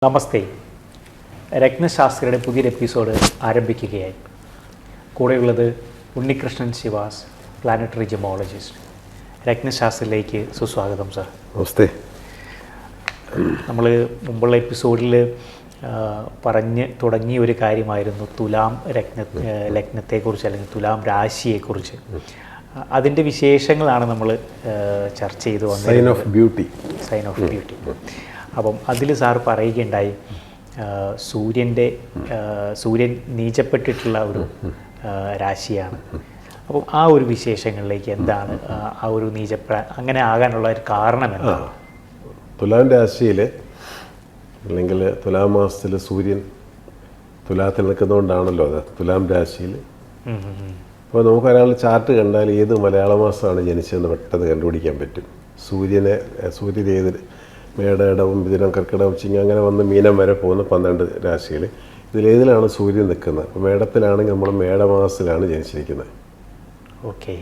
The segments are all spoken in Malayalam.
നമസ്തേ. രത്നശാസ്ത്രയുടെ പുതിയൊരു എപ്പിസോഡ് ആരംഭിക്കുകയായി. കൂടെയുള്ളത് ഉണ്ണികൃഷ്ണൻ ശിവാസ്, പ്ലാനറ്ററി ജെമോളജിസ്റ്റ്. രത്നശാസ്ത്രയിലേക്ക് സുസ്വാഗതം സർ. നമസ്തേ. നമ്മൾ മുമ്പുള്ള എപ്പിസോഡിൽ പറഞ്ഞ് തുടങ്ങിയ ഒരു കാര്യമായിരുന്നു തുലാം ലഗ്നത്തെക്കുറിച്ച് അല്ലെങ്കിൽ തുലാം രാശിയെക്കുറിച്ച്. അതിൻ്റെ വിശേഷങ്ങളാണ് നമ്മൾ ചർച്ച ചെയ്തു വന്നത്. Sign of beauty. അപ്പം അതിൽ സാർ പറയുകയുണ്ടായി, സൂര്യൻ നീചപ്പെട്ടിട്ടുള്ള ഒരു രാശിയാണ്. അപ്പം ആ ഒരു വിശേഷങ്ങളിലേക്ക് എന്താണ് ആ ഒരു അങ്ങനെ ആകാനുള്ള ഒരു കാരണം എന്താണ്? തുലാം രാശിയിൽ അല്ലെങ്കിൽ തുലാം മാസത്തിൽ സൂര്യൻ തുലാത്തിൽ നിൽക്കുന്നതുകൊണ്ടാണല്ലോ അത് തുലാം രാശിയിൽ. അപ്പോൾ നമുക്ക് ഒരാൾ ചാർട്ട് കണ്ടാൽ ഏത് മലയാള മാസമാണ് ജനിച്ചതെന്ന് പെട്ടെന്ന് കണ്ടുപിടിക്കാൻ പറ്റും. സൂര്യൻ ഏത് മേടയിടവും മിഥുനം കർക്കിടകം ചിങ്ങം അങ്ങനെ വന്ന് മീനം വരെ പോകുന്ന 12 രാശികൾ. ഇതിലേതിലാണ് സൂര്യൻ നിൽക്കുന്നത്? അപ്പോൾ മേടത്തിലാണെങ്കിൽ നമ്മൾ മേടമാസത്തിലാണ് ജനിച്ചിരിക്കുന്നത്. ഓക്കെ.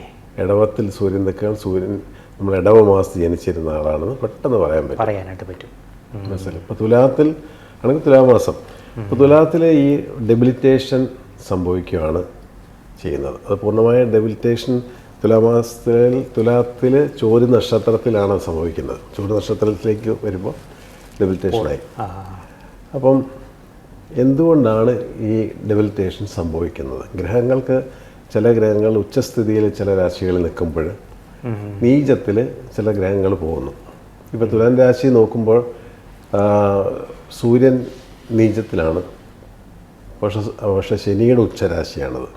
ഇടവത്തിൽ സൂര്യൻ നിൽക്കാൻ സൂര്യൻ നമ്മൾ ഇടവ മാസത്തിൽ ജനിച്ചിരുന്ന ആളാണെന്ന് പെട്ടെന്ന് പറയാനായിട്ട് പറ്റും. മനസ്സിലായി. ഇപ്പോൾ തുലാത്തിൽ ആണെങ്കിൽ തുലാമാസം. ഇപ്പോൾ തുലാത്തിൽ ഈ ഡെബിലിറ്റേഷൻ സംഭവിക്കുകയാണ് ചെയ്യുന്നത്. അത് പൂർണ്ണമായ ഡെബിലിറ്റേഷൻ തുലാത്തിൽ ചോതി നക്ഷത്രത്തിലാണ് സംഭവിക്കുന്നത്. ചോതി നക്ഷത്രത്തിലേക്ക് വരുമ്പോൾ ഡെബിലിറ്റേഷനായി. അപ്പം എന്തുകൊണ്ടാണ് ഈ ഡെബിലിറ്റേഷൻ സംഭവിക്കുന്നത്? ചില ഗ്രഹങ്ങൾ ഉച്ചസ്ഥിതിയിൽ ചില രാശികളിൽ നിൽക്കുമ്പോൾ നീചത്തിൽ ചില ഗ്രഹങ്ങൾ പോകുന്നു. ഇപ്പോൾ തുലാം രാശി നോക്കുമ്പോൾ സൂര്യൻ നീചത്തിലാണ്, പക്ഷെ ശനിയുടെ ഉച്ചരാശിയാണത്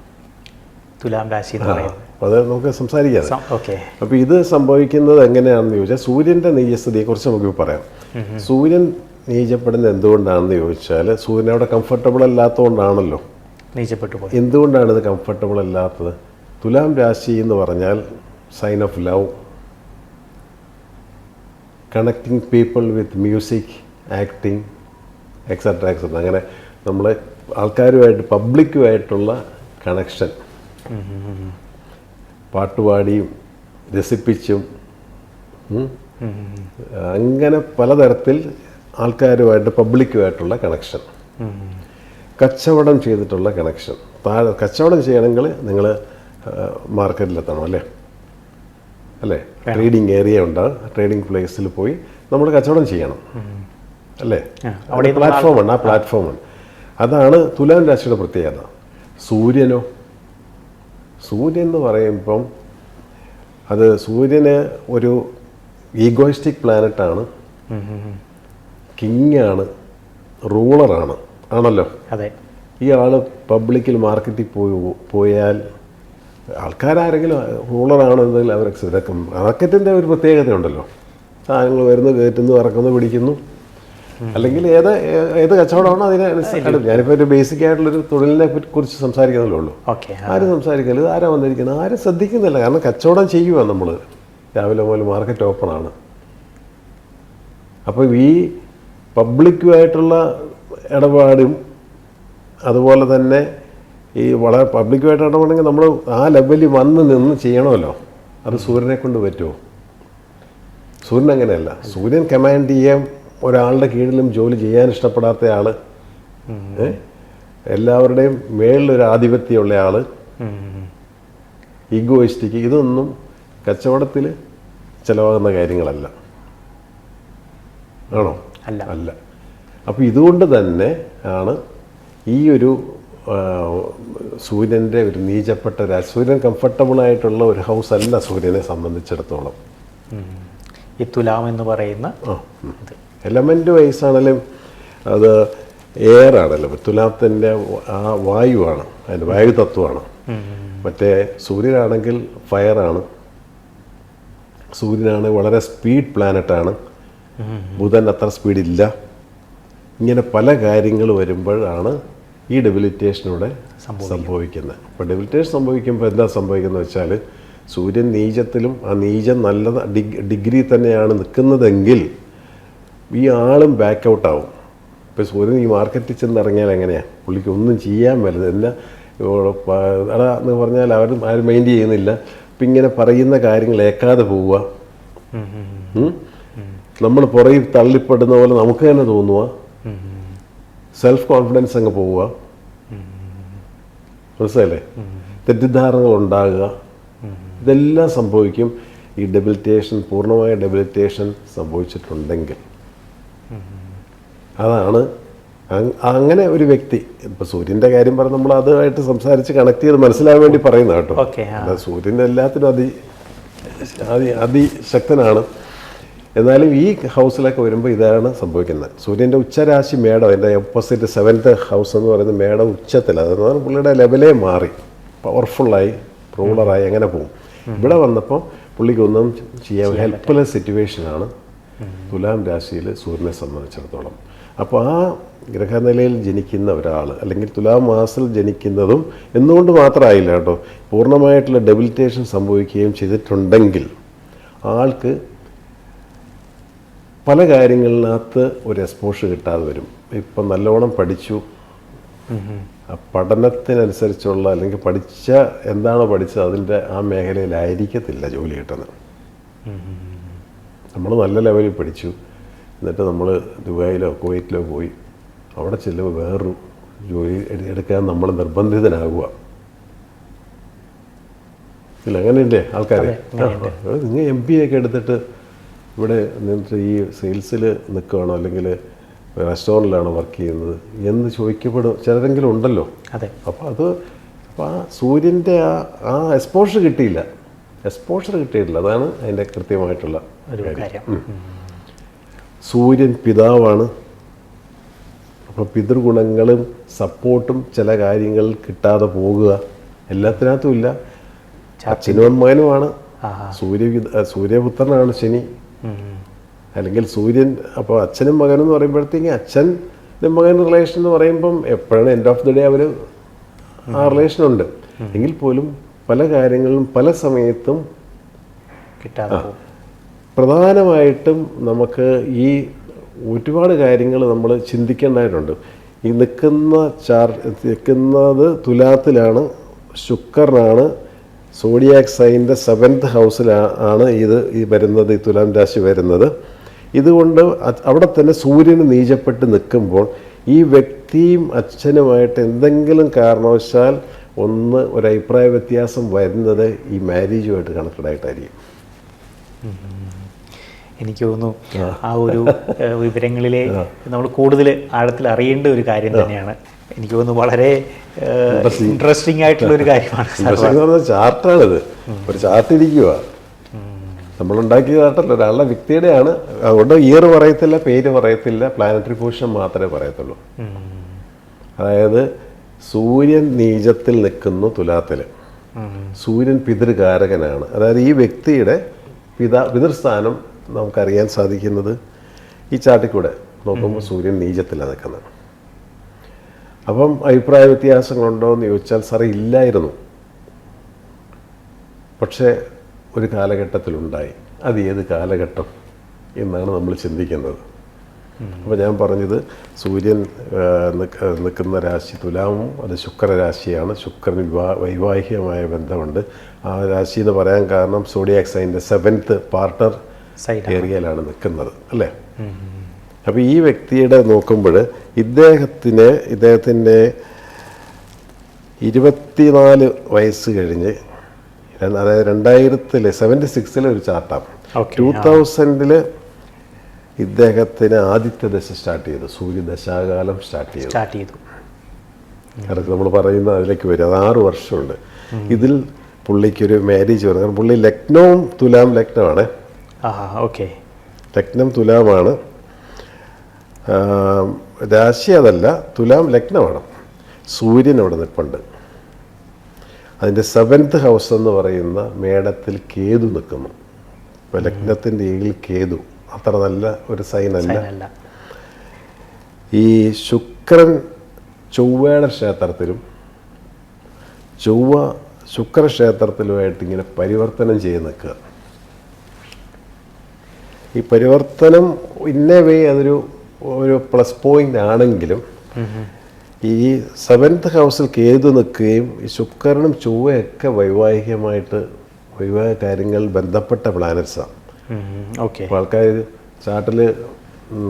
തുലാം രാശി. അപ്പോൾ അത് നമുക്ക് സംസാരിക്കാം. ഓക്കെ. അപ്പോൾ ഇത് സംഭവിക്കുന്നത് എങ്ങനെയാണെന്ന് ചോദിച്ചാൽ സൂര്യൻ്റെ നീചസ്ഥിതിയെക്കുറിച്ച് നമുക്ക് പറയാം. സൂര്യൻ നീചപ്പെടുന്നത് എന്തുകൊണ്ടാണെന്ന് ചോദിച്ചാൽ സൂര്യൻ അവിടെ കംഫർട്ടബിൾ അല്ലാത്തതുകൊണ്ടാണല്ലോ നീചപ്പെട്ടു പോയി. എന്തുകൊണ്ടാണ് ഇത് കംഫർട്ടബിൾ അല്ലാത്തത്? തുലാം രാശി എന്ന് പറഞ്ഞാൽ sign of love, connecting people with music, acting, etcetera etcetera. അങ്ങനെ നമ്മൾ ആൾക്കാരുമായിട്ട് പബ്ലിക്കുമായിട്ടുള്ള കണക്ഷൻ, പാട്ടുപാടിയും രസിപ്പിച്ചും അങ്ങനെ പലതരത്തിൽ ആൾക്കാരുമായിട്ട് പബ്ലിക്കുമായിട്ടുള്ള കണക്ഷൻ, കച്ചവടം ചെയ്തിട്ടുള്ള കണക്ഷൻ. കച്ചവടം ചെയ്യണമെങ്കിൽ നിങ്ങൾ മാർക്കറ്റിലെത്തണം, അല്ലേ? ട്രേഡിങ് ഏരിയ ഉണ്ട്, ട്രേഡിങ് പ്ലേസിൽ പോയി നമ്മൾ കച്ചവടം ചെയ്യണം, അല്ലേ? അവിടെ പ്ലാറ്റ്ഫോമാണ്, ആ പ്ലാറ്റ്ഫോമാണ്. അതാണ് തുലാം രാശിയുടെ പ്രത്യേകത. സൂര്യൻ എന്ന് പറയുമ്പം സൂര്യന് ഒരു ഈഗോയിസ്റ്റിക് പ്ലാനറ്റാണ്, കിങ്ങാണ്, റൂളറാണ്, ആണല്ലോ. അതെ. ഈ ആൾ പബ്ലിക്കിൽ മാർക്കറ്റിൽ പോയാൽ ആൾക്കാരാരെങ്കിലും റൂളറാണെന്നതിൽ അവർ മാർക്കറ്റിൻ്റെ ഒരു പ്രത്യേകതയുണ്ടല്ലോ. സാധനങ്ങൾ വരുന്നു, കയറ്റുന്നു, ഇറക്കുന്നു, പിടിക്കുന്നു, അല്ലെങ്കിൽ ഏത് കച്ചവടമാണോ അതിനനുസരിച്ച്. ഞാനിപ്പോൾ ഒരു ബേസിക് ആയിട്ടുള്ളൊരു തൊഴിലിനെ കുറിച്ച് സംസാരിക്കുന്നതല്ലേ ഉള്ളൂ. ആരും സംസാരിക്കരുത്, ആരാ വന്നിരിക്കുന്നത്, ആരും ശ്രദ്ധിക്കുന്നില്ല. കാരണം കച്ചവടം ചെയ്യുക നമ്മൾ രാവിലെ മുതൽ മാർക്കറ്റ് ഓപ്പണാണ്. അപ്പം ഈ പബ്ലിക്കുമായിട്ടുള്ള ഇടപാടും അതുപോലെ തന്നെ ഈ വളരെ പബ്ലിക്കുമായിട്ട് ഇടപെടണമെങ്കിൽ നമ്മൾ ആ ലെവലിൽ വന്ന് നിന്ന് ചെയ്യണമല്ലോ. അത് സൂര്യനെ കൊണ്ട് പറ്റുമോ? സൂര്യൻ അങ്ങനെയല്ല. സൂര്യൻ കമാൻഡ് ചെയ്യാൻ ഒരാളുടെ കീഴിലും ജോലി ചെയ്യാൻ ഇഷ്ടപ്പെടാത്ത ആൾ, എല്ലാവരുടെയും മേളിലൊരു ആധിപത്യമുള്ള ആൾ, ഈഗോയിസ്റ്റിക്, ഇതൊന്നും കച്ചവടത്തിൽ ചിലവാകുന്ന കാര്യങ്ങളല്ല. ആണോ? അല്ല. അപ്പോൾ ഇതുകൊണ്ട് തന്നെ ആണ് ഈ ഒരു സൂര്യൻ്റെ ഒരു നീചപ്പെട്ട സൂര്യൻ കംഫർട്ടബിളായിട്ടുള്ള ഒരു ഹൗസ് അല്ല സൂര്യനെ സംബന്ധിച്ചിടത്തോളം. ഈ തുലാം എന്ന് പറയുന്ന എലമെൻ്റ് വൈസാണെങ്കിലും അത് എയർ ആണല്ലോ. തുലാത്തിൻ്റെ ആ വായുവാണ്, അതിൻ്റെ വായുതത്വമാണ്. മറ്റേ സൂര്യനാണെങ്കിൽ ഫയറാണ്. സൂര്യനാണ് വളരെ സ്പീഡ് പ്ലാനറ്റാണ്. ബുധൻ അത്ര സ്പീഡില്ല. ഇങ്ങനെ പല കാര്യങ്ങൾ വരുമ്പോഴാണ് ഈ ഡെബിലിറ്റേഷനൂടെ സംഭവിക്കുന്നത്. അപ്പോൾ ഡെബിലിറ്റേഷൻ സംഭവിക്കുമ്പോൾ എന്താ സംഭവിക്കുന്നത് വെച്ചാൽ സൂര്യൻ നീചത്തിലും ആ നീചം നല്ല ഡിഗ്രി തന്നെയാണ് നിൽക്കുന്നതെങ്കിൽ ഈ ആളും ബാക്ക് ഔട്ടാവും. ഇപ്പോൾ സൂര്യൻ ഈ മാർക്കറ്റിൽ ചെന്നിറങ്ങിയാൽ എങ്ങനെയാണ്? പുള്ളിക്ക് ഒന്നും ചെയ്യാൻ പറ്റില്ല. എന്ന് പറഞ്ഞാൽ ആരും മൈൻഡ് ചെയ്യുന്നില്ല. അപ്പം ഇങ്ങനെ പറയുന്ന കാര്യങ്ങൾ ഏക്കാതെ പോവുക, നമ്മൾ പുറകിൽ തള്ളിപ്പെടുന്ന പോലെ നമുക്ക് തന്നെ തോന്നുക. സെൽഫ് കോൺഫിഡൻസ് അങ്ങ് പോവുക, മനസ്സിലല്ലേ, തെറ്റിദ്ധാരണകൾ ഉണ്ടാകുക, ഇതെല്ലാം സംഭവിക്കും ഈ ഡെബിലിറ്റേഷൻ, പൂർണ്ണമായ ഡെബിലിറ്റേഷൻ സംഭവിച്ചിട്ടുണ്ടെങ്കിൽ. അതാണ് അങ്ങനെ ഒരു വ്യക്തി. ഇപ്പോൾ സൂര്യൻ്റെ കാര്യം പറഞ്ഞ് നമ്മൾ അതുമായിട്ട് സംസാരിച്ച് കണക്ട് ചെയ്ത് മനസ്സിലാകാൻ വേണ്ടി പറയുന്നത് കേട്ടോ. അല്ല, സൂര്യൻ എല്ലാത്തിനും അതിശക്തനാണ്. എന്നാലും ഈ ഹൗസിലൊക്കെ വരുമ്പോൾ ഇതാണ് സംഭവിക്കുന്നത്. സൂര്യൻ്റെ ഉച്ചരാശി മേടം, എൻ്റെ ഓപ്പോസിറ്റ് 7th ഹൗസ് എന്ന് പറയുന്നത് മേടം ഉച്ചത്തിൽ, അതെന്ന് പുള്ളിയുടെ ലെവലേ മാറി, പവർഫുള്ളായി, റൂളറായി അങ്ങനെ പോകും. ഇവിടെ വന്നപ്പോൾ പുള്ളിക്കൊന്നും ചെയ്യാൻ ഹെൽപ്ലെസ് സിറ്റുവേഷനാണ് തുലാം രാശിയിൽ സൂര്യനെ സംബന്ധിച്ചിടത്തോളം. അപ്പോൾ ആ ഗ്രഹനിലയിൽ ജനിക്കുന്ന ഒരാൾ, അല്ലെങ്കിൽ തുലാം മാസത്തിൽ ജനിക്കുന്നതും എന്നുകൊണ്ട് മാത്രമായില്ല കേട്ടോ, പൂർണ്ണമായിട്ടുള്ള ഡെബിലിറ്റേഷൻ സംഭവിക്കുകയും ചെയ്തിട്ടുണ്ടെങ്കിൽ ആൾക്ക് പല കാര്യങ്ങളിനകത്ത് ഒരു എക്സ്പോഷർ കിട്ടാതെ വരും. ഇപ്പം നല്ലോണം പഠിച്ചു, ആ പഠനത്തിനനുസരിച്ചുള്ള, അല്ലെങ്കിൽ എന്താണോ പഠിച്ചത് അതിൻ്റെ ആ മേഖലയിലായിരിക്കത്തില്ല ജോലി കിട്ടുന്നത്. നമ്മൾ നല്ല ലെവലിൽ പഠിച്ചു, എന്നിട്ട് നമ്മൾ ദുബായിലോ കുവൈറ്റിലോ പോയി അവിടെ ചെല്ലുമ്പോൾ വേറൊരു ജോലി എടുക്കാൻ നമ്മൾ നിർബന്ധിതനാകുക. ഇല്ല, അങ്ങനെയല്ലേ ആൾക്കാർ? നിങ്ങൾ MBA ഒക്കെ എടുത്തിട്ട് ഇവിടെ നിന്നിട്ട് ഈ സെയിൽസിൽ നിൽക്കുകയാണോ, അല്ലെങ്കിൽ റെസ്റ്റോറൻറ്റിലാണോ വർക്ക് ചെയ്യുന്നത് എന്ന് ചോദിക്കപ്പെടും ചിലരെങ്കിലും ഉണ്ടല്ലോ. അപ്പോൾ ആ സൂര്യൻ്റെ ആ എക്സ്പോഷർ കിട്ടിയില്ല. അതാണ് അതിൻ്റെ കൃത്യമായിട്ടുള്ള കാര്യം. സൂര്യൻ പിതാവാണ്. അപ്പോൾ പിതൃഗുണങ്ങളും സപ്പോർട്ടും ചില കാര്യങ്ങൾ കിട്ടാതെ പോകുക, എല്ലാത്തിനകത്തും ഇല്ല. അച്ഛനും മകനുമാണ്. സൂര്യപുത്രനാണ് ശനി, അല്ലെങ്കിൽ സൂര്യൻ. അപ്പോൾ അച്ഛനും മകനും എന്ന് പറയുമ്പോഴത്തേക്ക് അച്ഛനും മകൻ റിലേഷൻ എന്ന് പറയുമ്പം എപ്പോഴാണ് എൻഡ് ഓഫ് ദി ഡേ അവർ ആ റിലേഷനുണ്ട്. എങ്കിൽ പോലും പല കാര്യങ്ങളും പല സമയത്തും കിട്ടാതെ. പ്രധാനമായിട്ടും നമുക്ക് ഈ ഒരുപാട് കാര്യങ്ങൾ നമ്മൾ ചിന്തിക്കേണ്ടതായിട്ടുണ്ട്. ഈ നിൽക്കുന്നത് തുലാത്തിലാണ്, ശുക്രനാണ്, സോഡിയാക് സൈൻ്റെ 7th ഹൗസിലാണ് ഈ വരുന്നത്, ഈ തുലാം രാശി വരുന്നത്. ഇതുകൊണ്ട് അവിടെ തന്നെ സൂര്യന് നീചപ്പെട്ട് നിൽക്കുമ്പോൾ ഈ വ്യക്തിയും അച്ഛനുമായിട്ട് എന്തെങ്കിലും കാരണവശാൽ ഒരു അഭിപ്രായ വ്യത്യാസം വരുന്നത് ഈ മാരേജുമായിട്ട് കണക്റ്റഡ് ആയിട്ടായിരിക്കും. എനിക്ക് തോന്നുന്നു ആ ഒരു വിവരങ്ങളിലെ നമ്മൾ കൂടുതൽ ആഴത്തിൽ അറിയേണ്ട ഒരു കാര്യം തന്നെയാണ്. എനിക്ക് തോന്നുന്നു വളരെ ഇൻട്രസ്റ്റിംഗ് ആയിട്ടുള്ള ഒരു കാര്യമാണ്. ചാർട്ടാണിത്, ഒരു ചാർട്ട് ഇരിക്കുക, നമ്മളുണ്ടാക്കിയ ചാർട്ടല്ല, ഒരാളുടെ വ്യക്തിയുടെയാണ്. അതുകൊണ്ട് ഇയർ പറയത്തില്ല, പേര് പറയത്തില്ല, പ്ലാനറ്ററി പൊസിഷൻ മാത്രമേ പറയത്തുള്ളൂ. അതായത് സൂര്യൻ നീചത്തിൽ നിൽക്കുന്നു തുലാത്തിൽ, സൂര്യൻ പിതൃകാരകനാണ്. അതായത് ഈ വ്യക്തിയുടെ പിതൃസ്ഥാനം നമുക്കറിയാൻ സാധിക്കുന്നത് ഈ ചാർട്ടിൽ കൂടെ നോക്കുമ്പോൾ സൂര്യൻ നീചത്തിലാണ് നിൽക്കുന്നത്. അപ്പം അഭിപ്രായ വ്യത്യാസങ്ങളുണ്ടോ എന്ന് ചോദിച്ചാൽ സാറേ ഇല്ലായിരുന്നു, പക്ഷേ ഒരു കാലഘട്ടത്തിലുണ്ടായി. അത് ഏത് കാലഘട്ടം എന്നാണ് നമ്മൾ ചിന്തിക്കുന്നത്. അപ്പോൾ ഞാൻ പറഞ്ഞത് സൂര്യൻ നിൽക്കുന്ന രാശി തുലാമും അത് ശുക്രരാശിയാണ്. ശുക്രന് വൈവാഹികമായ ബന്ധമുണ്ട്. ആ രാശി എന്ന് പറയാൻ കാരണം സോഡിയാക് സൈൻ്റെ 7th പാർട്ണർ ഏരിയയിലാണ് നിൽക്കുന്നത്, അല്ലേ? അപ്പോൾ ഈ വ്യക്തിയുടെ നോക്കുമ്പോൾ ഇദ്ദേഹത്തിൻ്റെ 24 വയസ്സ് കഴിഞ്ഞ്, അതായത് 2076 ഒരു ചാർട്ടാണ്. 2000 ഇദ്ദേഹത്തിന് ആദിത്യ ദശ സ്റ്റാർട്ട് ചെയ്തു, സൂര്യദശാകാലം സ്റ്റാർട്ട് ചെയ്തു. കാരണം നമ്മൾ പറയുന്ന അതിലേക്ക് വരും, അത് 6 വർഷമുണ്ട്. ഇതിൽ പുള്ളിക്കൊരു മാരേജ് വന്നു. കാരണം പുള്ളി ലക്നവും തുലാം ലഗ്നമാണ്. ലഗ്നം തുലാമാണ്, രാശി അതല്ല, തുലാം ലഗ്നമാണ്. സൂര്യൻ അവിടെ നിൽപ്പുണ്ട്. അതിൻ്റെ 7th ഹൗസ് എന്ന് പറയുന്ന മേടത്തിൽ കേതു നിൽക്കുന്നു. ഇപ്പോൾ ലഗ്നത്തിൻ്റെ ഏഴിൽ കേതു അത്ര നല്ല ഒരു സൈനല്ല. ഈ ശുക്രൻ ചൊവ്വയുടെ ക്ഷേത്രത്തിലും ശുക്രക്ഷേത്രത്തിലുമായിട്ട് ഇങ്ങനെ പരിവർത്തനം ചെയ്ത് നിൽക്കുക. ഈ പരിവർത്തനം ഇന്നേ വേ അതൊരു പ്ലസ് പോയിന്റ് ആണെങ്കിലും ഈ 7th ഹൗസിൽ കേതു നിൽക്കുകയും ഈ ശുക്രനും ചൊവ്വയൊക്കെ വൈവാഹിക കാര്യങ്ങൾ ബന്ധപ്പെട്ട പ്ലാനറ്റ്സാണ്. അപ്പോൾ ആൾക്കാർ ചാർട്ടിൽ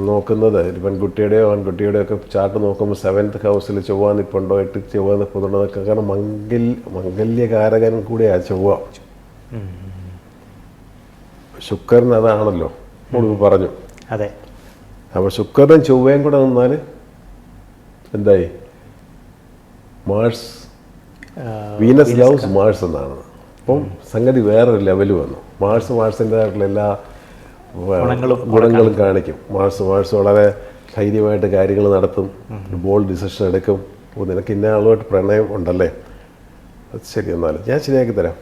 നോക്കുന്നത് ഒരു പെൺകുട്ടിയുടെയോ ആൺകുട്ടിയുടെയോ ഒക്കെ ചാർട്ട് നോക്കുമ്പോൾ 7th ഹൗസിൽ ചൊവ്വ നിൽപ്പുണ്ടോ 8 ചൊവ്വ നിൽപ്പുണ്ടോ എന്നൊക്കെ, കാരണം മംഗല്യകാരകൻ കൂടെയാണ് ചൊവ്വ. ശുക്രൻ അതാണല്ലോ നമ്മൾ പറഞ്ഞു. അതെ. അപ്പോൾ ശുക്രനും ചൊവ്വയും കൂടെ നിന്നാൽ എന്തായി? മാഴ്സ്, വീനസ് ലവ്സ് മാഴ്സ് എന്നാണ്. അപ്പം സംഗതി വേറൊരു ലെവൽ വന്നു. മാഴ്സിൻ്റെതായിട്ടുള്ള എല്ലാ ഗുണങ്ങളും കാണിക്കും. മാഴ്സ് വളരെ ധൈര്യമായിട്ട് കാര്യങ്ങൾ നടത്തും, ബോൾഡ് ഡിസിഷൻ എടുക്കും. നിനക്ക് ഇന്ന ആളുമായിട്ട് പ്രണയം ഉണ്ടല്ലേ, അത് ശരി, എന്നാലും ഞാൻ ശരിയാക്കി തരാം.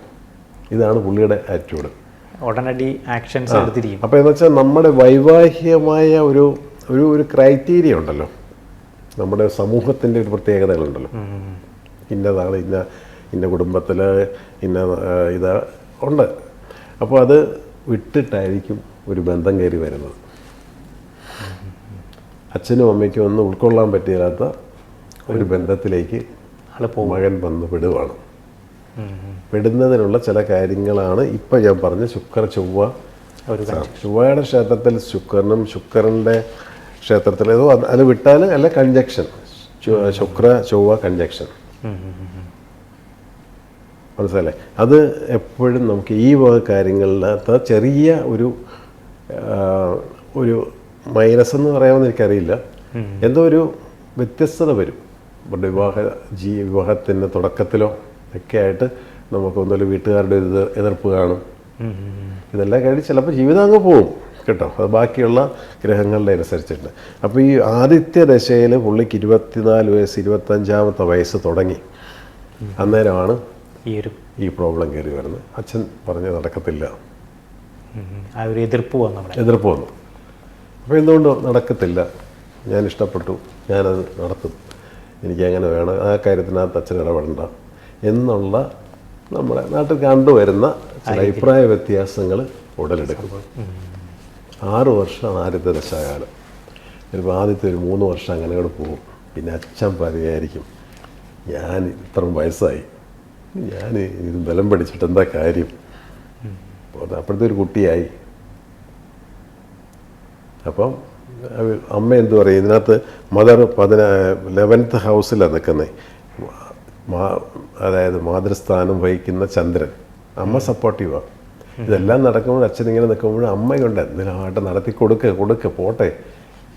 ഇതാണ് പുള്ളിയുടെ ആറ്റിറ്റ്യൂഡ്. ഉടനടി ആക്ഷൻസ് എടുത്തിരിക്കും. അപ്പോൾ എന്ന് വെച്ചാൽ നമ്മുടെ വൈവാഹികമായ ഒരു ക്രൈറ്റീരിയ ഉണ്ടല്ലോ, നമ്മുടെ സമൂഹത്തിൻ്റെ ഒരു പ്രത്യേകതകളുണ്ടല്ലോ. ഇന്നതാണ്, ഇന്ന കുടുംബത്തിൽ ഇതാ ഉണ്ട്. അപ്പോൾ അത് വിട്ടിട്ടായിരിക്കും ഒരു ബന്ധം കയറി വരുന്നത്. അച്ഛനും അമ്മയ്ക്കും ഒന്നും ഉൾക്കൊള്ളാൻ പറ്റിയാത്ത ഒരു ബന്ധത്തിലേക്ക് മകൻ വന്ന് പെടുവാണ്. പെടുന്നതിനുള്ള ചില കാര്യങ്ങളാണ് ഇപ്പം ഞാൻ പറഞ്ഞ ചൊവ്വയുടെ ക്ഷേത്രത്തിൽ ശുക്രൻ്റെ ക്ഷേത്രത്തിൽ ഏതോ അത് വിട്ടാൽ അല്ല കൺജക്ഷൻ, ചൊവ്വ കൺജക്ഷൻ, മനസ്സിലല്ലേ? അത് എപ്പോഴും നമുക്ക് ഈ വക കാര്യങ്ങളിനകത്ത് ചെറിയ ഒരു മൈനസ് എന്ന് പറയാമെന്ന് എനിക്കറിയില്ല, എന്തോ ഒരു വ്യത്യസ്തത വരും. വിവാഹത്തിൻ്റെ തുടക്കത്തിലോ ഒക്കെ ആയിട്ട് നമുക്കൊന്നൊരു വീട്ടുകാരുടെ ഒരു എതിർപ്പ് കാണും. ഇതെല്ലാം കഴിഞ്ഞ് ചിലപ്പോൾ ജീവിതം അങ്ങ് പോവും കേട്ടോ, അത് ബാക്കിയുള്ള ഗ്രഹങ്ങളുടെ അനുസരിച്ചിട്ട്. അപ്പോൾ ഈ ആദിത്യ ദശയിൽ പുള്ളിക്ക് 24 വയസ്സ് 25ാമത്തെ വയസ്സ് തുടങ്ങി. അന്നേരമാണ് ഈ പ്രോബ്ലം കയറി വരുന്നത്. അച്ഛൻ പറഞ്ഞ് നടക്കത്തില്ല, എതിർപ്പ് വന്നു. അപ്പോൾ എന്തുകൊണ്ട് നടക്കത്തില്ല? ഞാൻ ഇഷ്ടപ്പെട്ടു, ഞാനത് നടത്തും, എനിക്കങ്ങനെ വേണം, ആ കാര്യത്തിനകത്ത് അച്ഛൻ ഇടപെടണ്ട എന്നുള്ള നമ്മുടെ നാട്ടിൽ കണ്ടുവരുന്ന ചില അഭിപ്രായ വ്യത്യാസങ്ങൾ ഉടലെടുക്കും. 6 വർഷം ആദ്യത്തെ ദശാകാലം, ചിലപ്പോൾ ആദ്യത്തെ ഒരു 3 വർഷം അങ്ങനെ കൂടെ പോകും. പിന്നെ അച്ഛൻ പറയായിരിക്കും, ഞാൻ ഇത്രയും വയസ്സായി, ഞാൻ ഇത് ബലം പഠിച്ചിട്ട് എന്താ കാര്യം? അപ്പോഴത്തെ ഒരു കുട്ടിയായി. അപ്പം അമ്മ എന്തു പറയും, ഇതിനകത്ത് മദർ 11th ഹൗസിലാണ് നിൽക്കുന്നത്, അതായത് മാതൃസ്ഥാനം വഹിക്കുന്ന ചന്ദ്രൻ. അമ്മ സപ്പോർട്ടീവാണ്. ഇതെല്ലാം നടക്കുമ്പോൾ അച്ഛനിങ്ങനെ നിൽക്കുമ്പോഴും അമ്മയുണ്ട്, എന്തിനാട്ടെ നടത്തി കൊടുക്ക് പോട്ടെ,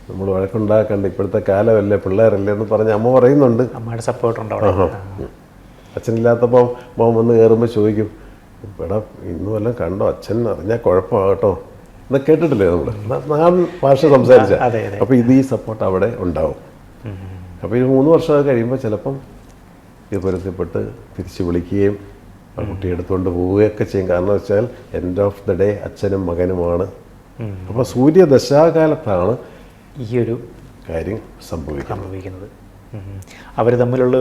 നമ്മൾ വഴക്കുണ്ടാക്കണ്ട, ഇപ്പോഴത്തെ കാലമല്ലേ, പിള്ളേരല്ലേ എന്ന് പറഞ്ഞ് അമ്മ പറയുന്നുണ്ട്. അമ്മയുടെ സപ്പോർട്ടുണ്ട്. അച്ഛനില്ലാത്തപ്പോൾ മോൻ വന്ന് കയറുമ്പോൾ ചോദിക്കും, ഇവിടെ ഇന്നും വല്ലതും കണ്ടോ, അച്ഛൻ അറിഞ്ഞാൽ കുഴപ്പമാണ് കേട്ടോ എന്ന് കേട്ടിട്ടില്ലേ നമ്മൾ നാടൻ ഭാഷ സംസാരിച്ച. അപ്പോൾ ഈ സപ്പോർട്ട് അവിടെ ഉണ്ടാവും. അപ്പോൾ ഈ 3 വർഷമൊക്കെ കഴിയുമ്പോൾ ചിലപ്പം ഇത് പൊരുത്തപ്പെട്ട് തിരിച്ച് വിളിക്കുകയും ആ കുട്ടി എടുത്തുകൊണ്ട് പോവുകയൊക്കെ ചെയ്യും. കാരണം വെച്ചാൽ എൻഡ് ഓഫ് ദ ഡേ അച്ഛനും മകനുമാണ്. അപ്പോൾ സൂര്യദശാകാലത്താണ് ഈ ഒരു കാര്യം സംഭവിക്കുന്നത്. അവർ തമ്മിലുള്ള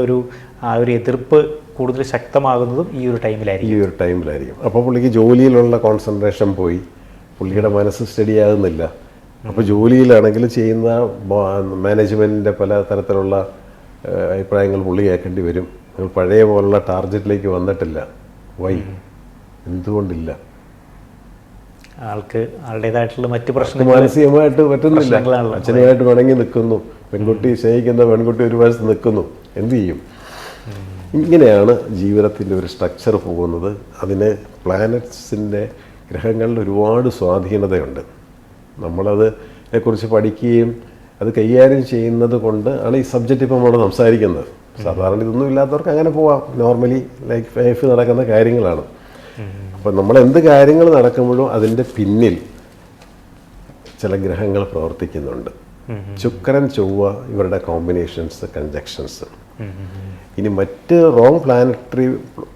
ആ ഒരു എതിർപ്പ് കൂടുതൽ ശക്തമാകുന്നതും ഈ ഒരു ടൈമിലായിരിക്കും. അപ്പോൾ പുള്ളിക്ക് ജോലിയിലുള്ള കോൺസെൻട്രേഷൻ പോയി, പുള്ളിയുടെ മനസ്സ് സ്റ്റഡി ആകുന്നില്ല. അപ്പോൾ ജോലിയിലാണെങ്കിലും ചെയ്യുന്ന മാനേജ്മെൻറ്റിൻ്റെ പല തരത്തിലുള്ള അഭിപ്രായങ്ങൾ പുള്ളി കേൾക്കേണ്ടി വരും. പഴയ പോലുള്ള ടാർഗറ്റിലേക്ക് വന്നിട്ടില്ല. എന്തുകൊണ്ടില്ല? ആളുടേതായിട്ടുള്ള മറ്റ് പ്രശ്നങ്ങൾ മാനസികമായിട്ട് പറ്റുന്നില്ല. അച്ഛനുമായിട്ട് പിണങ്ങി നിൽക്കുന്നു, പെൺകുട്ടി സ്നേഹിക്കുന്ന പെൺകുട്ടി ഒരു വശത്ത് നിൽക്കുന്നു, എന്തു ചെയ്യും? ഇങ്ങനെയാണ് ജീവിതത്തിൻ്റെ ഒരു സ്ട്രക്ചർ പോകുന്നത്. അതിന് പ്ലാനറ്റ്സിൻ്റെ ഗ്രഹങ്ങളിൽ ഒരുപാട് സ്വാധീനതയുണ്ട്. നമ്മളതിനെക്കുറിച്ച് പഠിക്കുകയും അത് കൈകാര്യം ചെയ്യുന്നത് കൊണ്ട് ആണ് ഈ സബ്ജക്റ്റ് ഇപ്പോൾ നമ്മൾ സംസാരിക്കുന്നത്. സാധാരണ ഇതൊന്നും ഇല്ലാത്തവർക്ക് അങ്ങനെ പോവാം, നോർമലി ലൈഫ് നടക്കുന്ന കാര്യങ്ങളാണ്. അപ്പോൾ നമ്മൾ എന്ത് കാര്യങ്ങൾ നടക്കുമ്പോഴും അതിൻ്റെ പിന്നിൽ ചില ഗ്രഹങ്ങൾ പ്രവർത്തിക്കുന്നുണ്ട്. ശുക്രൻ ചൊവ്വ ഇവരുടെ കോമ്പിനേഷൻസ്, കൺജക്ഷൻസ്. ഇനി മറ്റ് റോങ് പ്ലാനറ്ററി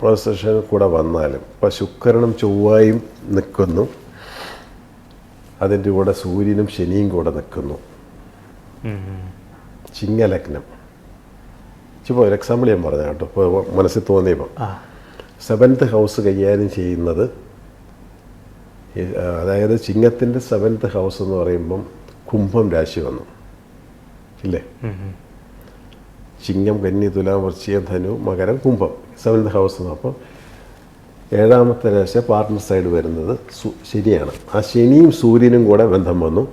പൊസിഷൻ കൂടെ വന്നാലും, ഇപ്പോൾ ശുക്രനും ചൊവ്വയും നിൽക്കുന്നു, അതിൻ്റെ കൂടെ സൂര്യനും ശനിയും കൂടെ നിൽക്കുന്നു. ചിങ്ങലഗ്നം, ഇപ്പോൾ ഒരു എക്സാമ്പിൾ ഞാൻ പറഞ്ഞ കേട്ടോ, ഇപ്പോൾ മനസ്സിൽ തോന്നിയപ്പോൾ 7th ഹൗസ് കൈകാര്യം ചെയ്യുന്നത്, അതായത് ചിങ്ങത്തിൻ്റെ 7th ഹൗസ് എന്ന് പറയുമ്പം കുംഭം രാശി വന്നു ഇല്ലേ? ചിങ്ങം, കന്നി, തുലാം, വൃശ്ചികം, ധനു, മകരം, കുംഭം 7th ഹൗസ്. അപ്പോൾ 7ാമത്തെ രാശി പാർട്ട്ണർ സൈഡ് വരുന്നത് ശനിയാണ്. ആ ശനിയും സൂര്യനും കൂടെ ബന്ധം വന്നു.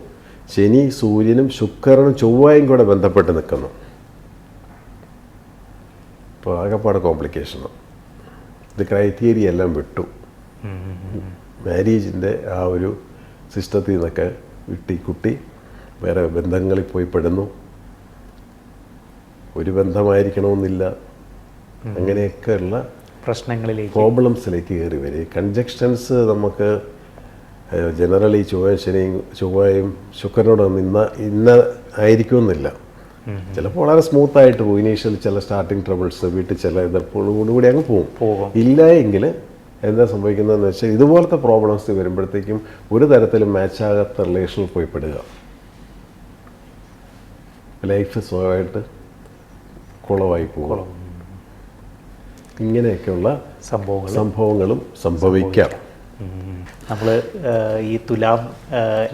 ശനി സൂര്യനും ശുക്രനും ചൊവ്വയും കൂടെ ബന്ധപ്പെട്ട് നിൽക്കുന്നു. അപ്പോൾ ആകെപ്പാടെ കോംപ്ലിക്കേഷനാണ്. ഇത് ക്രൈറ്റീരിയ എല്ലാം വിട്ടു. മാരേജിൻ്റെ ആ ഒരു സിസ്റ്റത്തിൽ നിന്നൊക്കെ വിട്ടി കുട്ടി വേറെ ബന്ധങ്ങളിൽ പോയി പെടുന്നു. ഒരു ബന്ധമായിരിക്കണമെന്നില്ല. അങ്ങനെയൊക്കെയുള്ള പ്രശ്നങ്ങളിലേക്ക് പ്രോബ്ലംസിലേക്ക് കയറി വരും. ഈ കൺജക്ഷൻസ് നമുക്ക് ജനറലി ചൊവ്വയും ശുക്രനോട് ഇന്ന ആയിരിക്കുമെന്നില്ല. ചിലപ്പോൾ വളരെ സ്മൂത്തായിട്ട് പോകും. ഇനീഷ്യൽ ചില സ്റ്റാർട്ടിങ് ട്രബിൾസ്, വീട്ടിൽ ചില എതിർപ്പുകളോടുകൂടി അങ്ങ് പോകും. ഇല്ല എങ്കിൽ എന്താ സംഭവിക്കുന്നതെന്ന് വെച്ചാൽ ഇതുപോലത്തെ പ്രോബ്ലംസ് വരുമ്പോഴത്തേക്കും ഒരു തരത്തിലും മാച്ചാകാത്ത റിലേഷനിൽ പോയി പെടുക. ലൈഫ് സ്വയമായിട്ട് കുളമായി പോകും. ഇങ്ങനെയൊക്കെയുള്ള സംഭവങ്ങളും സംഭവിക്കാം. നമ്മൾ ഈ തുലാം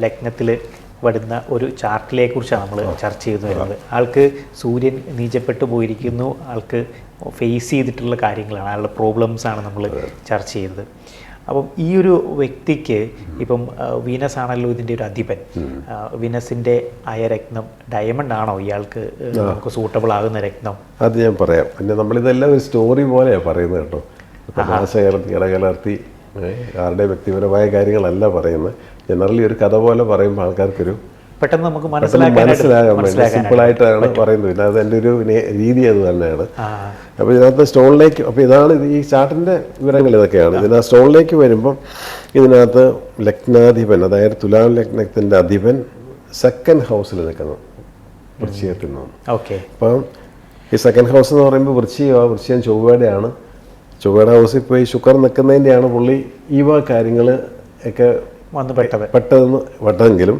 ലഗ്നത്തിൽ വരുന്ന ഒരു ചാർട്ടിലെ കുറിച്ചാണ് നമ്മൾ ചർച്ച ചെയ്തു വരുന്നത്. ആൾക്ക് സൂര്യൻ നീചപ്പെട്ടു പോയിരിക്കുന്നു. ആൾക്ക് ഫേസ് ചെയ്തിട്ടുള്ള കാര്യങ്ങളാണ്, ആളുടെ പ്രോബ്ലംസാണ് നമ്മൾ ചർച്ച ചെയ്തത്. അപ്പം ഈ ഒരു വ്യക്തിക്ക് ഇപ്പം വീനസ് ആണല്ലോ ഇതിൻ്റെ ഒരു അധിപൻ. വീനസിൻ്റെ അയരത്നം ഡയമണ്ട് ആണോ ഇയാൾക്ക് നമുക്ക് സൂട്ടബിൾ ആകുന്ന രത്നം? അത് ഞാൻ പറയാം. പിന്നെ നമ്മളിതെല്ലാം ഒരു സ്റ്റോറി പോലെയാണ് പറയുന്നത് കേട്ടോ. തമാശ കലർത്തി ഇടകലർത്തി ആരുടെ വ്യക്തിപരമായ കാര്യങ്ങളല്ല പറയുന്നത്. ജനറലി ഒരു കഥ പോലെ പറയുമ്പോൾ ആൾക്കാർക്കൊരു പെട്ടെന്ന് നമുക്ക് മനസ്സിലാകാൻ വേണ്ടി സിമ്പിളായിട്ടാണ് പറയുന്നത്. പിന്നെ അത് എൻ്റെ ഒരു രീതി അത് തന്നെയാണ്. അപ്പോൾ ഇതിനകത്ത് സ്റ്റോണിലേക്ക്, അപ്പോൾ ഇതാണ് ഈ ചാർട്ടിൻ്റെ വിവരങ്ങൾ ഇതൊക്കെയാണ്. ഇതിനകത്ത് സ്റ്റോണിലേക്ക് വരുമ്പം ഇതിനകത്ത് ലഗ്നാധിപൻ, അതായത് തുലാം ലഗ്നത്തിൻ്റെ അധിപൻ സെക്കൻഡ് ഹൗസിൽ നിൽക്കുന്നു, വൃശ്ചികത്തിൽ നിന്നും. ഓക്കെ. അപ്പം ഈ സെക്കൻഡ് ഹൗസ് എന്ന് പറയുമ്പോൾ വൃശ്ചികം ചൊവ്വയുടെയാണ്. ചൊവ്വയുടെ ഹൗസിൽ പോയി ശുക്രൻ നിൽക്കുന്നതിൻ്റെയാണ് പുള്ളി ഈ കാര്യങ്ങൾ ഒക്കെ വന്ന് പെട്ടതെങ്കിലും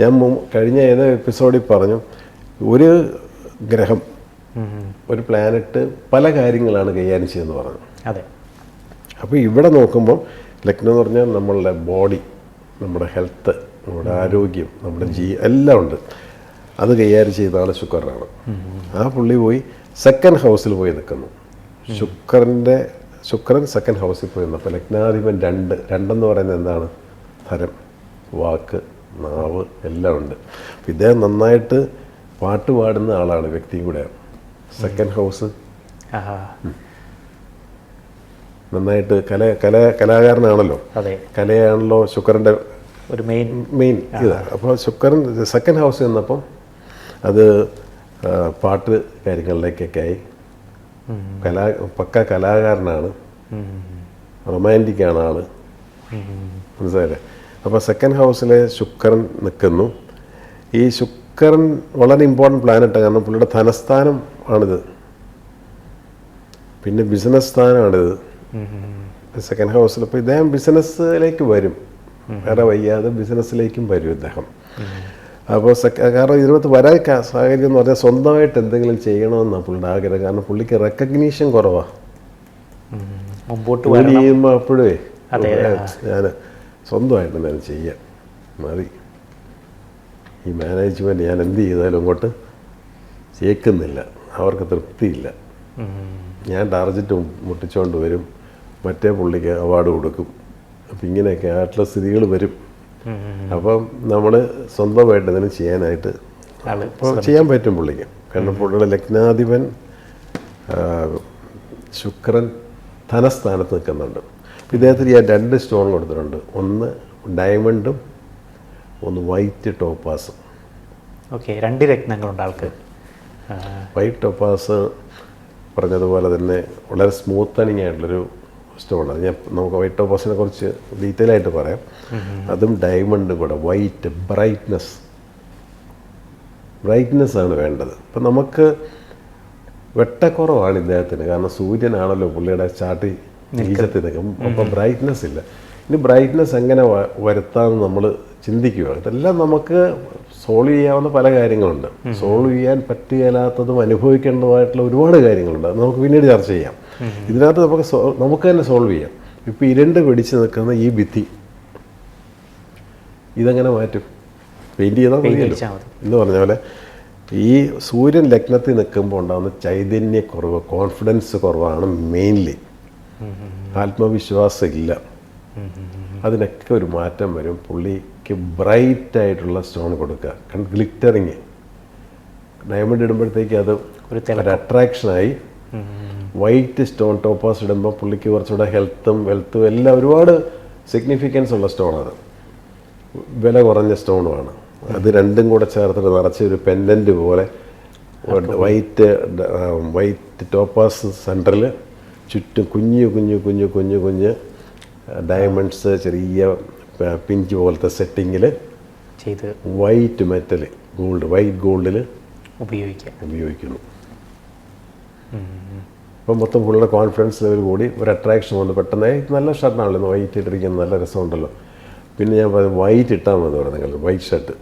ഞാൻ കഴിഞ്ഞ ഏതോ എപ്പിസോഡിൽ പറഞ്ഞു, ഒരു ഗ്രഹം, ഒരു പ്ലാനറ്റ് പല കാര്യങ്ങളാണ് കൈകാര്യം ചെയ്യുമെന്ന് പറഞ്ഞു. അതെ. അപ്പോൾ ഇവിടെ നോക്കുമ്പം ലഗ്നം എന്ന് പറഞ്ഞാൽ നമ്മളുടെ ബോഡി, നമ്മുടെ ഹെൽത്ത്, നമ്മുടെ ആരോഗ്യം, നമ്മുടെ എല്ലാം ഉണ്ട്. അത് കൈകാര്യം ചെയ്താണ് ശുക്രനാണ്. ആ പുള്ളി പോയി സെക്കൻഡ് ഹൗസിൽ പോയി നിൽക്കുന്നു. ശുക്രൻ സെക്കൻഡ് ഹൗസിൽ പോയി നിന്നു. അപ്പോൾ ലഗ്നാധിപൻ രണ്ടെന്ന് പറയുന്നത് എന്താണ്? ധരം, വാക്ക്, നാവ് എല്ലാം ഉണ്ട്. അപ്പം ഇദ്ദേഹം നന്നായിട്ട് പാട്ട് പാടുന്ന ആളാണ്, വ്യക്തിയും കൂടെയാണ്. സെക്കൻഡ് ഹൗസ് നന്നായിട്ട് കലാകാരനാണല്ലോ. കലയാണല്ലോ ശുക്രൻ്റെ ഒരു മെയിൻ ഇതാണ്. അപ്പോൾ ശുക്രൻ സെക്കൻഡ് ഹൗസ് നിന്നപ്പം അത് പാട്ട് കാര്യങ്ങളിലേക്കൊക്കെ ആയി. പക്ക കലാകാരനാണ്, റൊമാൻറ്റിക്കാണ് ആള്, മനസ്സിലായില്ലേ? അപ്പോൾ സെക്കൻഡ് ഹൗസിലെ ശുക്രൻ നിൽക്കുന്നു. ഈ ശുക്രൻ വളരെ ഇമ്പോർട്ടൻറ്റ് പ്ലാനറ്റാണ്. കാരണം പുള്ളിയുടെ ധനസ്ഥാനം ആണിത്, പിന്നെ ബിസിനസ് സ്ഥാനമാണിത് സെക്കൻഡ് ഹൗസിൽ. അപ്പോൾ ഇദ്ദേഹം ബിസിനസ്സിലേക്ക് വരും, വേറെ വയ്യാതെ ബിസിനസ്സിലേക്കും വരും ഇദ്ദേഹം. അപ്പോൾ കാരണം ഇതിനകത്ത് വരാൻ സാഹചര്യം എന്ന് പറഞ്ഞാൽ സ്വന്തമായിട്ട് എന്തെങ്കിലും ചെയ്യണമെന്നാണ് പുള്ളിയുടെ ആഗ്രഹം. കാരണം പുള്ളിക്ക് റെക്കഗ്നീഷൻ കുറവാണ്. ജോലി ചെയ്യുമ്പോൾ അപ്പോഴേ ഞാൻ സ്വന്തമായിട്ട് എന്തെങ്കിലും ചെയ്യാം മതി, ഈ മാനേജ്മെൻറ്റ് ഞാൻ എന്ത് ചെയ്താലും അങ്ങോട്ട് ചേക്കുന്നില്ല, അവർക്ക് തൃപ്തിയില്ല. ഞാൻ ടാർജറ്റ് മുട്ടിച്ചുകൊണ്ട് വരും, മറ്റേ പുള്ളിക്ക് അവാർഡ് കൊടുക്കും. അപ്പം ഇങ്ങനെയൊക്കെ ആയിട്ടുള്ള സ്ഥിതികൾ വരും. അപ്പം നമ്മൾ സ്വന്തമായിട്ട് എന്തെങ്കിലും ചെയ്യാനായിട്ട് ചെയ്യാൻ പറ്റും പുള്ളിക്ക്. കാരണം പുള്ളിയുടെ ലഗ്നാധിപൻ ശുക്രൻ ധനസ്ഥാനത്ത് നിൽക്കുന്നുണ്ട്. ഇദ്ദേഹത്തിന് ഞാൻ 2 സ്റ്റോൺ കൊടുത്തിട്ടുണ്ട്. ഒന്ന് ഡയമണ്ടും ഒന്ന് വൈറ്റ് ടോപ്പാസും. ഓക്കെ, 2 രത്നങ്ങളുണ്ട് ആൾക്ക്. വൈറ്റ് ടോപ്പാസ് പറഞ്ഞതുപോലെ തന്നെ വളരെ സ്മൂത്തനിങ് ആയിട്ടുള്ളൊരു സ്റ്റോണാണ്. നമുക്ക് വൈറ്റ് ടോപ്പാസിനെ കുറിച്ച് ഡീറ്റെയിൽ ആയിട്ട് പറയാം. അതും ഡയമണ്ടും കൂടെ, വൈറ്റ് ബ്രൈറ്റ്നെസ് ആണ് വേണ്ടത്. അപ്പം നമുക്ക് വെട്ടക്കുറവാണ് ഇദ്ദേഹത്തിന്. കാരണം സൂര്യനാണല്ലോ പുള്ളിയുടെ ചാട്ടി നീചത്തിൽ നിൽക്കും. അപ്പം ബ്രൈറ്റ്നെസ് ഇല്ല. ഇനി ബ്രൈറ്റ്നെസ് എങ്ങനെ വരുത്താമെന്ന് നമ്മൾ ചിന്തിക്കുക. ഇതെല്ലാം നമുക്ക് സോൾവ് ചെയ്യാവുന്ന പല കാര്യങ്ങളുണ്ട്. സോൾവ് ചെയ്യാൻ പറ്റുകയില്ലാത്തതും അനുഭവിക്കേണ്ടതായിട്ടുള്ള ഒരുപാട് കാര്യങ്ങളുണ്ട്. അത് നമുക്ക് പിന്നീട് ചർച്ച ചെയ്യാം. ഇതിനകത്ത് നമുക്ക് തന്നെ സോൾവ് ചെയ്യാം. ഇപ്പോൾ ഇരുണ്ട് പിടിച്ച് നിൽക്കുന്ന ഈ ഭിത്തി ഇതെങ്ങനെ മാറ്റും? പെയിൻറ്റ് ചെയ്താൽ മതിയല്ലോ എന്ന് പറഞ്ഞ പോലെ ഈ സൂര്യൻ ലഗ്നത്തിൽ നിൽക്കുമ്പോൾ ഉണ്ടാകുന്ന ചൈതന്യക്കുറവ്, കോൺഫിഡൻസ് കുറവാണ് മെയിൻലി. ആത്മവിശ്വാസം ഇല്ല. അതിനൊക്കെ ഒരു മാറ്റം വരും. പുള്ളി പുള്ളിക്ക് ബ്രൈറ്റ് ആയിട്ടുള്ള സ്റ്റോൺ കൊടുക്കുക, ഗ്ലിറ്ററിങ്. ഡയമണ്ട് ഇടുമ്പോഴത്തേക്ക് അത് ഒരു അട്രാക്ഷനായി. വൈറ്റ് സ്റ്റോൺ ടോപ്പാസ് ഇടുമ്പോൾ പുള്ളിക്ക് കുറച്ചുകൂടെ ഹെൽത്തും വെൽത്തും എല്ലാം ഒരുപാട് സിഗ്നിഫിക്കൻസ് ഉള്ള സ്റ്റോണത്. വില കുറഞ്ഞ സ്റ്റോണുമാണ്. അത് രണ്ടും കൂടെ ചേർത്തിട്ട് നിറച്ച് ഒരു പെൻഡൻറ്റ് പോലെ വൈറ്റ് ടോപ്പാസ് സെൻറ്ററിൽ ചുറ്റും കുഞ്ഞ് ഡയമണ്ട്സ് ചെറിയ പിഞ്ച് പോലത്തെ സെറ്റിങ്ങിൽ ചെയ്ത് വൈറ്റ് മെറ്റൽ വൈറ്റ് ഗോൾഡിൽ ഉപയോഗിക്കുന്നു. അപ്പം മൊത്തം പുള്ളിയുടെ കോൺഫിഡൻസ് ലെവൽ കൂടി ഒരു അട്രാക്ഷൻ വന്ന് പെട്ടെന്ന് നല്ല ഷർട്ടാണല്ലോ, വൈറ്റ് ഇട്ടിരിക്കുന്നത് നല്ല രസമുണ്ടല്ലോ. പിന്നെ ഞാൻ പറഞ്ഞു വൈറ്റ് ഇട്ടാൽ മതി പറഞ്ഞു, നിങ്ങൾ വൈറ്റ് ഷർട്ട്.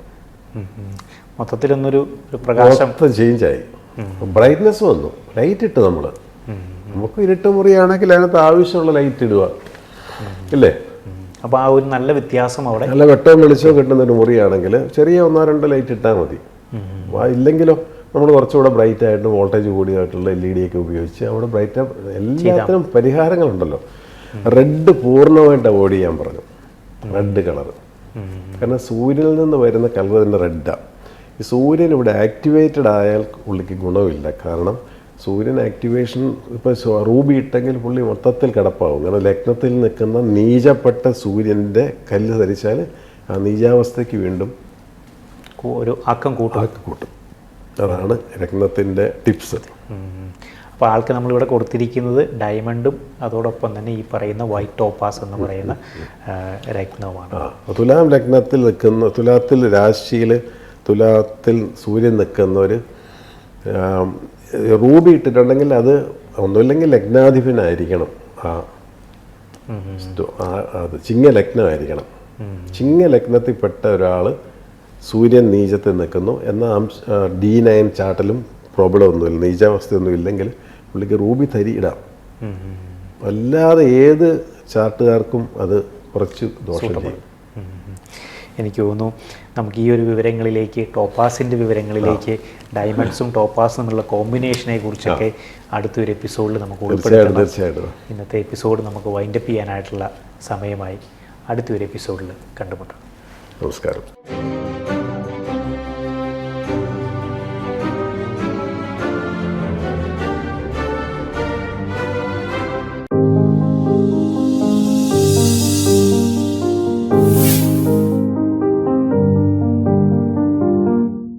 മൊത്തത്തിലൊന്നൊരു പ്രകാശം ചേഞ്ചായി, ബ്രൈറ്റ്നെസ് വന്നു. ലൈറ്റ് ഇട്ട് നമ്മൾ നമുക്ക് ഇരുട്ട് മുറിയാണെങ്കിൽ അതിനകത്ത് ആവശ്യമുള്ള ലൈറ്റ് ഇടുക ഇല്ലേ. അപ്പോൾ ആ ഒരു നല്ല വ്യത്യാസം അവിടെ, നല്ല വെട്ടവും വെളിച്ചവും കിട്ടുന്നൊരു മുറിയാണെങ്കിൽ ചെറിയ 1-2 ലൈറ്റ് ഇട്ടാൽ മതി. ഇല്ലെങ്കിലോ നമ്മൾ കുറച്ചുകൂടെ ബ്രൈറ്റ് ആയിട്ട് വോൾട്ടേജ് കൂടിയായിട്ടുള്ള LED ഒക്കെ ഉപയോഗിച്ച് അവിടെ ബ്രൈറ്റ് എല്ലാത്തിനും പരിഹാരങ്ങളുണ്ടല്ലോ. റെഡ് പൂർണ്ണമായിട്ട് അവോയ്ഡ് ചെയ്യാൻ പറഞ്ഞു, റെഡ് കളർ. കാരണം സൂര്യനിൽ നിന്ന് വരുന്ന കളർ തന്നെ റെഡാണ്. ഈ സൂര്യൻ ഇവിടെ ആക്ടിവേറ്റഡ് ആയാൽ പുള്ളിക്ക് ഗുണമില്ല. കാരണം സൂര്യൻ ആക്ടിവേഷൻ ഇപ്പോൾ റൂബി ഇട്ടെങ്കിൽ പുള്ളി മൊത്തത്തിൽ കിടപ്പാവും. കാരണം ലഗ്നത്തിൽ നിൽക്കുന്ന നീചപ്പെട്ട സൂര്യൻ്റെ കല്ല് ധരിച്ചാൽ ആ നീചാവസ്ഥയ്ക്ക് വീണ്ടും ഒരു ആക്കം കൂട്ടും. അതാണ് രത്നത്തിൻ്റെ ടിപ്സ്. അപ്പോൾ ആൾക്ക് നമ്മളിവിടെ കൊടുത്തിരിക്കുന്നത് ഡയമണ്ടും അതോടൊപ്പം തന്നെ ഈ പറയുന്ന വൈറ്റ് ടോപ്പാസ് എന്ന് പറയുന്ന രത്നവുമാണ്. തുലാം ലഗ്നത്തിൽ നിൽക്കുന്ന, തുലാത്തിൽ രാശിയിൽ തുലാത്തിൽ സൂര്യൻ നിൽക്കുന്നവർ റൂബി ഇട്ടിട്ടുണ്ടെങ്കിൽ അത് ഒന്നുമില്ലെങ്കിൽ ലഗ്നാധിപനായിരിക്കണം. അത് ചിങ്ങ ലഗ്നമായിരിക്കണം. ചിങ്ങ ലഗ്നത്തിൽപ്പെട്ട ഒരാൾ സൂര്യൻ നീചത്തിൽ നിൽക്കുന്നു എന്നാൽ D9 ചാർട്ടിലും പ്രോബ്ലം ഒന്നുമില്ല, നീചാവസ്ഥയൊന്നും ഇല്ലെങ്കിൽ പുള്ളിക്ക് റൂബി ഇടാം. അല്ലാതെ ഏത് ചാർട്ടുകാർക്കും അത് കുറച്ച് ദോഷം ചെയ്യും. എനിക്ക് തോന്നുന്നു നമുക്ക് ഈ ഒരു വിവരങ്ങളിലേക്ക്, ടോപ്പാസിൻ്റെ വിവരങ്ങളിലേക്ക്, ഡയമണ്ട്സും ടോപ്പാസും എന്നുള്ള കോമ്പിനേഷനെ കുറിച്ചൊക്കെ അടുത്തൊരു എപ്പിസോഡിൽ നമുക്ക് ഉൾപ്പെടുത്തണം. തീർച്ചയായിട്ടും ഇന്നത്തെ എപ്പിസോഡ് നമുക്ക് വൈൻഡപ്പ് ചെയ്യാനായിട്ടുള്ള സമയമായി. അടുത്തൊരു എപ്പിസോഡിൽ കണ്ടുമുട്ടാം. നമസ്കാരം.